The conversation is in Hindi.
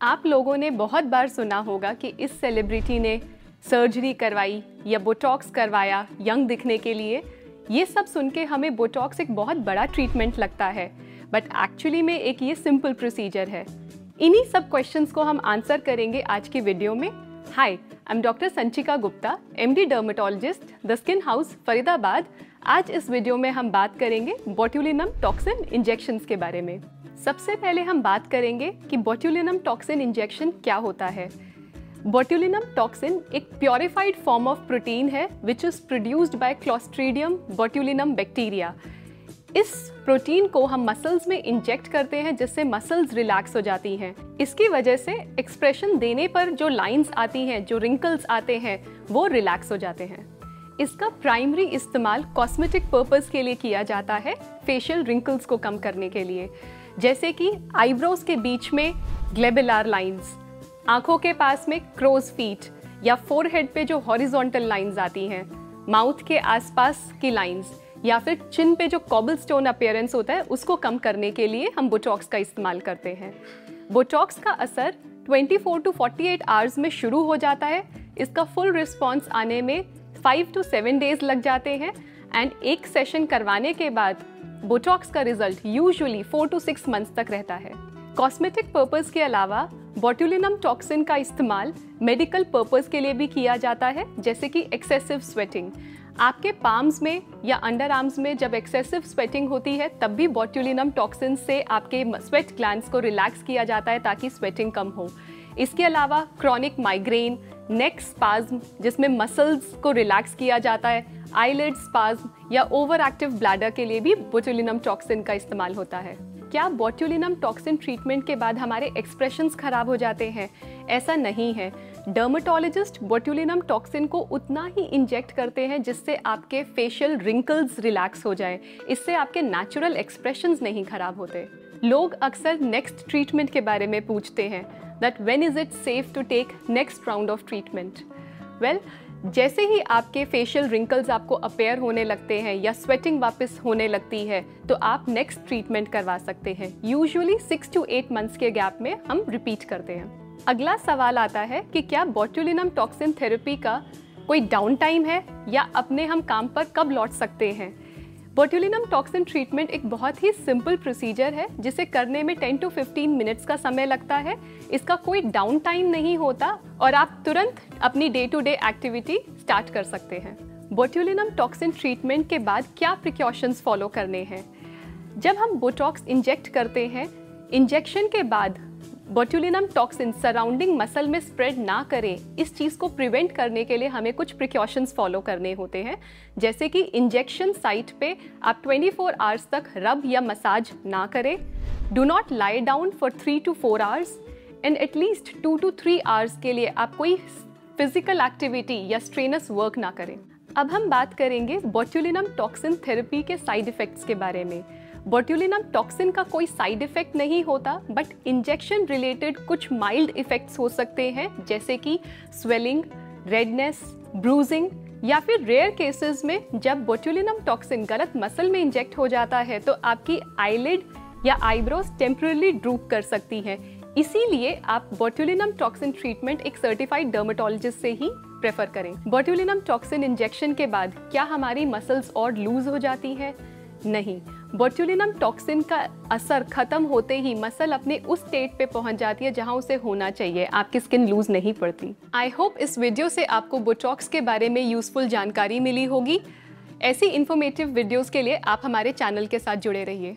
आप लोगों ने बहुत बार सुना होगा कि इस सेलिब्रिटी ने सर्जरी करवाई या बोटॉक्स करवाया यंग दिखने के लिए। ये सब सुन के हमें बोटॉक्स एक बहुत बड़ा ट्रीटमेंट लगता है, बट एक्चुअली में एक ये सिंपल प्रोसीजर है। इन्हीं सब क्वेश्चंस को हम आंसर करेंगे आज की वीडियो में। Hi, I am doctor Sanchika Gupta, MD dermatologist, the skin house, Faridabad. आज इस वीडियो में हम बात करेंगे बोट्युलिनम टॉक्सिन इंजेक्शंस के बारे में। सबसे पहले हम बात करेंगे कि बोट्युलिनम टॉक्सिन इंजेक्शन क्या होता है। बोट्युलिनम टॉक्सिन एक प्योरिफाइड फॉर्म ऑफ प्रोटीन है which is produced by Clostridium botulinum bacteria. इस प्रोटीन को हम मसल्स में इंजेक्ट करते हैं जिससे मसल्स रिलैक्स हो जाती हैं। इसकी वजह से एक्सप्रेशन देने पर जो लाइंस आती हैं, जो रिंकल्स आते हैं, वो रिलैक्स हो जाते हैं। इसका प्राइमरी इस्तेमाल कॉस्मेटिक पर्पस के लिए किया जाता है, फेशियल रिंकल्स को कम करने के लिए, जैसे कि आईब्रोज के बीच में ग्लेबुलर लाइंस, आंखों के पास में क्रोज फीट, या फोरहेड पे जो हॉरिजॉन्टल लाइंस आती हैं, माउथ के आसपास की लाइंस, या फिर चिन पे जो कॉबलस्टोन अपीयरेंस होता है उसको कम करने के लिए हम बोटॉक्स का इस्तेमाल करते हैं। बोटॉक्स का असर 24 to 48 आवर्स में शुरू हो जाता है। इसका फुल रिस्पॉन्स आने में 5 to 7 डेज लग जाते हैं एंड एक सेशन करवाने के बाद बोटॉक्स का रिजल्ट यूजुअली 4 to 6 मंथ्स तक रहता है। कॉस्मेटिक पर्पस के अलावा बोट्युलिनम टॉक्सिन का इस्तेमाल मेडिकल पर्पस के लिए भी किया जाता है, जैसे कि एक्सेसिव स्वेटिंग। आपके पाम्स में या अंडर आर्म्स में जब एक्सेसिव स्वेटिंग होती है तब भी बोट्युलिनम टॉक्सिन से आपके स्वेट ग्लैंड्स को रिलैक्स किया जाता है ताकि स्वेटिंग कम हो। इसके अलावा क्रॉनिक माइग्रेन, नेक स्पाज्म जिसमें मसल्स को रिलैक्स किया जाता है, आईलिड स्पाज्म या ओवर एक्टिव ब्लैडर के लिए भी बोट्युलिनम टॉक्सिन का इस्तेमाल होता है। क्या बोट्युलिनम टॉक्सिन ट्रीटमेंट के बाद हमारे एक्सप्रेशंस खराब हो जाते हैं? ऐसा नहीं है। डर्मेटोलॉजिस्ट बोट्युलिनम टॉक्सिन को उतना ही इंजेक्ट करते हैं जिससे आपके फेशियल रिंकल्स रिलैक्स हो जाए। इससे आपके नेचुरल एक्सप्रेशंस नहीं खराब होते। लोग अक्सर नेक्स्ट ट्रीटमेंट के बारे में पूछते हैं, that when is it safe to take next round of treatment. Well, जैसे ही आपके फेशियल रिंकल्स आपको अपेयर होने लगते हैं या स्वेटिंग वापस होने लगती है तो आप नेक्स्ट ट्रीटमेंट करवा सकते हैं। यूजुअली 6 to 8 मंथ्स के गैप में हम रिपीट करते हैं। अगला सवाल आता है कि क्या बोट्युलिनम टॉक्सिन थेरेपी का कोई डाउन टाइम है या अपने हम काम पर कब लौट सकते हैं? बोट्युलिनम टॉक्सिन ट्रीटमेंट एक बहुत ही सिंपल प्रोसीजर है जिसे करने में 10 to 15 मिनट्स का समय लगता है। इसका कोई डाउन टाइम नहीं होता और आप तुरंत अपनी day to day activity start कर सकते हैं। बोट्युलिनम टॉक्सिन ट्रीटमेंट के बाद क्या प्रिकॉशंस फॉलो करने हैं? जब हम बोटॉक्स इंजेक्ट करते हैं, इंजेक्शन के बाद बोट्युलिनम टॉक्सिन सराउंडिंग मसल में स्प्रेड ना करे, इस चीज़ को प्रिवेंट करने के लिए हमें कुछ प्रिकॉशंस फॉलो करने होते हैं, जैसे कि इंजेक्शन साइट पे आप 24 आवर्स तक रब या मसाज ना करें। Do not lie down for 3 to 4 hours and at least 2 to 3 hours के लिए आप कोई फिजिकल एक्टिविटी या स्ट्रेनस वर्क ना करें। अब हम बात करेंगे बोट्युलिनम टॉक्सिन थेरेपी के साइड इफ़ेक्ट्स के बारे में। बोट्युलिनम टॉक्सिन का कोई साइड इफेक्ट नहीं होता, बट इंजेक्शन रिलेटेड कुछ माइल्ड इफेक्ट्स हो सकते हैं, जैसे कि स्वेलिंग, रेडनेस, ब्रूजिंग, या फिर रेयर केसेस में जब बोट्युलिनम टॉक्सिन गलत मसल में इंजेक्ट हो जाता है तो आपकी आईलिड या आईब्रोज टेम्पररी ड्रूप कर सकती हैं। इसीलिए आप बोट्युलिनम टॉक्सिन ट्रीटमेंट एक सर्टिफाइड डर्मेटोलॉजिस्ट से ही प्रेफर करें। बोट्युलिनम टॉक्सिन इंजेक्शन के बाद क्या हमारी मसल्स और लूज हो जाती हैं? नहीं। बोट्युलिनम टॉक्सिन का असर खत्म होते ही मसल अपने उस स्टेट पे पहुंच जाती है जहां उसे होना चाहिए। आपकी स्किन लूज नहीं पड़ती। आई होप इस वीडियो से आपको बोटॉक्स के बारे में यूजफुल जानकारी मिली होगी। ऐसी इंफॉर्मेटिव वीडियोस के लिए आप हमारे चैनल के साथ जुड़े रहिए।